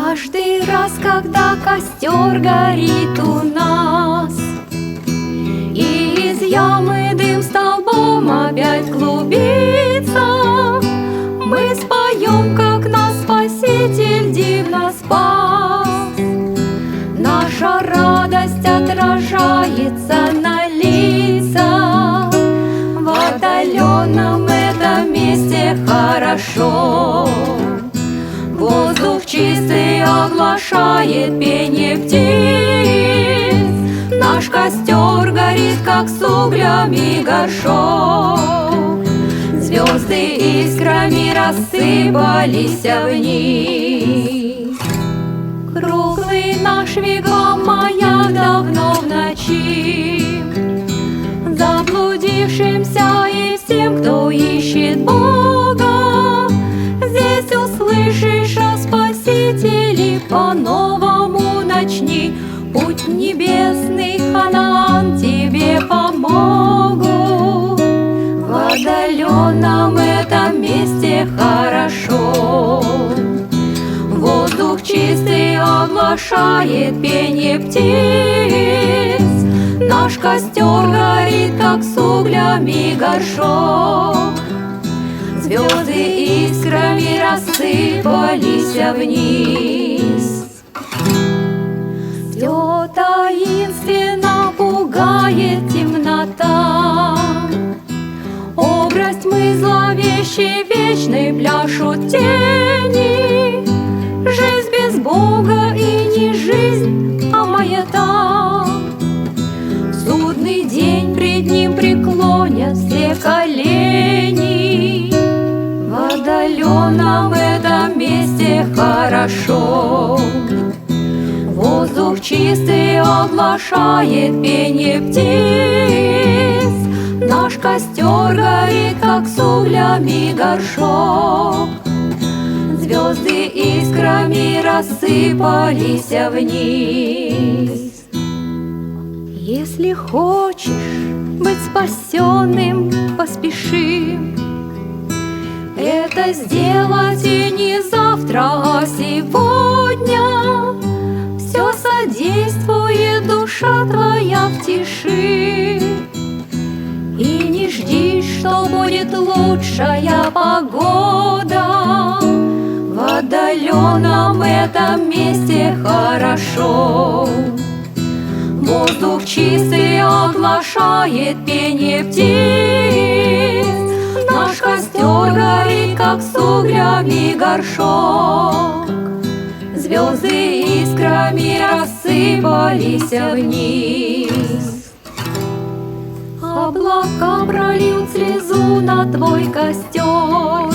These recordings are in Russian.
Каждый раз, когда костер горит у нас, и из ямы дым столбом опять клубится, мы споем, как нас Спаситель дивно спас. Наша радость отражается на лицах, в отдаленном этом месте хорошо. Воздух чистый оглашает пение птиц, наш костер горит, как с углями горшок. Звезды искрами рассыпались вниз. Круглый наш вигвам маяк давно в ночи, заблудившимся и всем, кто ищет Бога. Здесь услышишь о Спасителе, по-новому начни путь небесный, Ханаан тебе помогут. В отдаленном этом месте хорошо. Воздух чистый оглашает пение птиц, наш костер горит, как с углями горшок. Звезды искрами рассыпались вниз. Все таинственно пугает темнота, образ тьмы зловещей вечной пляшут тени. Жизнь без Бога и не жизнь, а маята. В судный день пред Ним преклонят все колени. В отдаленном этом месте хорошо. Воздух чистый оглашает пение птиц, наш костер горит, как с углями горшок. Звезды искрами рассыпались вниз. Если хочешь быть спасенным, поспеши это сделать, и не завтра, а сегодня. Все содействует душа твоя в тиши, и не жди, что будет лучшая погода. В отдаленном этом месте хорошо. Воздух чистый оглашает пение птиц, наш костер горит, как с углями горшок. Звезды искрами рассыпались вниз. Облака прольют слезу на твой костер,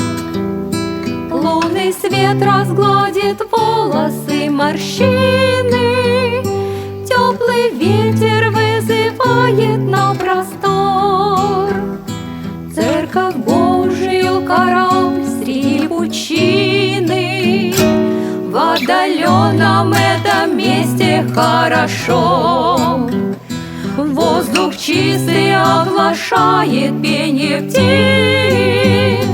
лунный свет разгладит волосы, морщины. Теплый ветер вызывает на простор Церковь Божию, корабль среди пучины. В отдаленном этом месте хорошо. Воздух чистый оглашает пение птиц,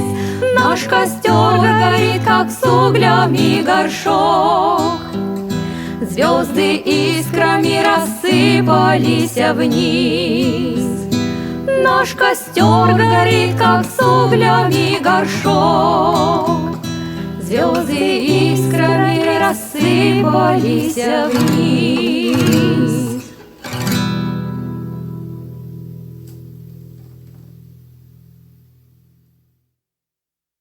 наш костер горит, как с углями горшок. Звезды искрами рассыпались вниз. Наш костер горит, как с углями горшок. Звезды искрами рассыпались вниз.